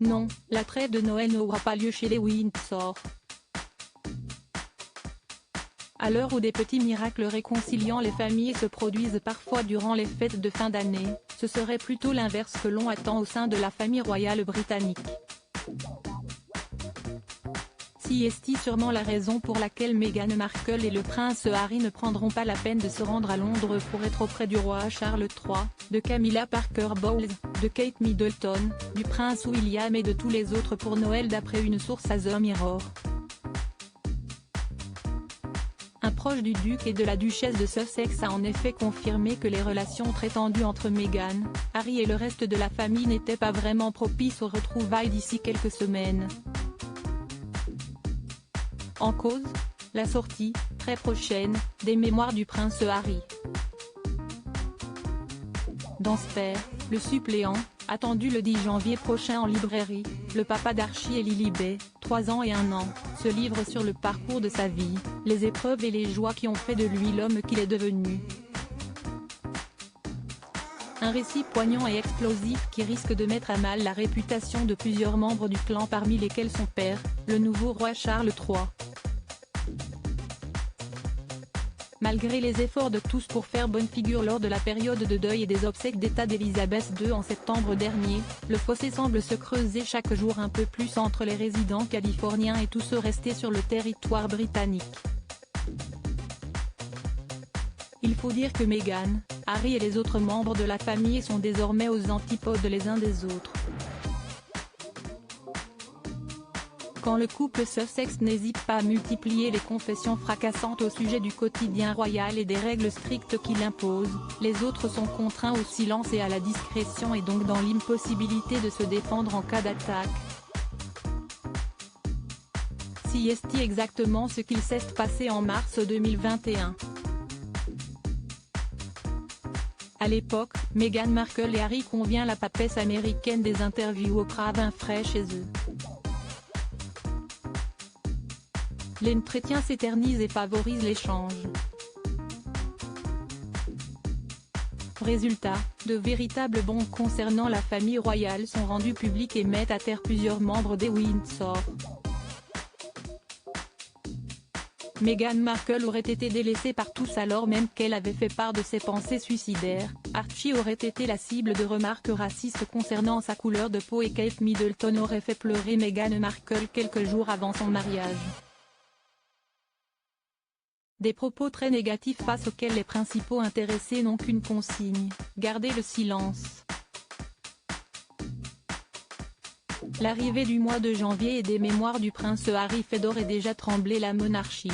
Non, la trêve de Noël n'aura pas lieu chez les Windsor. À l'heure où des petits miracles réconciliant les familles se produisent parfois durant les fêtes de fin d'année, ce serait plutôt l'inverse que l'on attend au sein de la famille royale britannique. Si est sûrement la raison pour laquelle Meghan Markle et le prince Harry ne prendront pas la peine de se rendre à Londres pour être auprès du roi Charles III, de Camilla Parker Bowles, de Kate Middleton, du prince William et de tous les autres pour Noël d'après une source à The Mirror. Un proche du duc et de la duchesse de Sussex a en effet confirmé que les relations très tendues entre Meghan, Harry et le reste de la famille n'étaient pas vraiment propices aux retrouvailles d'ici quelques semaines. En cause, la sortie, très prochaine, des mémoires du prince Harry. Dans Spare, le suppléant, attendu le 10 janvier prochain en librairie, le papa d'Archie et Lilibet, 3 ans et 1 an, se livre sur le parcours de sa vie, les épreuves et les joies qui ont fait de lui l'homme qu'il est devenu. Un récit poignant et explosif qui risque de mettre à mal la réputation de plusieurs membres du clan parmi lesquels son père, le nouveau roi Charles III. Malgré les efforts de tous pour faire bonne figure lors de la période de deuil et des obsèques d'État d'Elisabeth II en septembre dernier, le fossé semble se creuser chaque jour un peu plus entre les résidents californiens et tous ceux restés sur le territoire britannique. Il faut dire que Meghan, Harry et les autres membres de la famille sont désormais aux antipodes les uns des autres. Quand le couple Sussex n'hésite pas à multiplier les confessions fracassantes au sujet du quotidien royal et des règles strictes qu'il impose, les autres sont contraints au silence et à la discrétion et donc dans l'impossibilité de se défendre en cas d'attaque. Si est exactement ce qu'il s'est passé en mars 2021. À l'époque, Meghan Markle et Harry convient la papesse américaine des interviews Oprah Winfrey chez eux. L'entretien s'éternise et favorise l'échange. Résultat, de véritables bombes concernant la famille royale sont rendues publiques et mettent à terre plusieurs membres des Windsor. Meghan Markle aurait été délaissée par tous alors même qu'elle avait fait part de ses pensées suicidaires, Archie aurait été la cible de remarques racistes concernant sa couleur de peau et Kate Middleton aurait fait pleurer Meghan Markle quelques jours avant son mariage. Des propos très négatifs face auxquels les principaux intéressés n'ont qu'une consigne, garder le silence. L'arrivée du mois de janvier et des mémoires du prince Harry fait d'ores et déjà trembler la monarchie.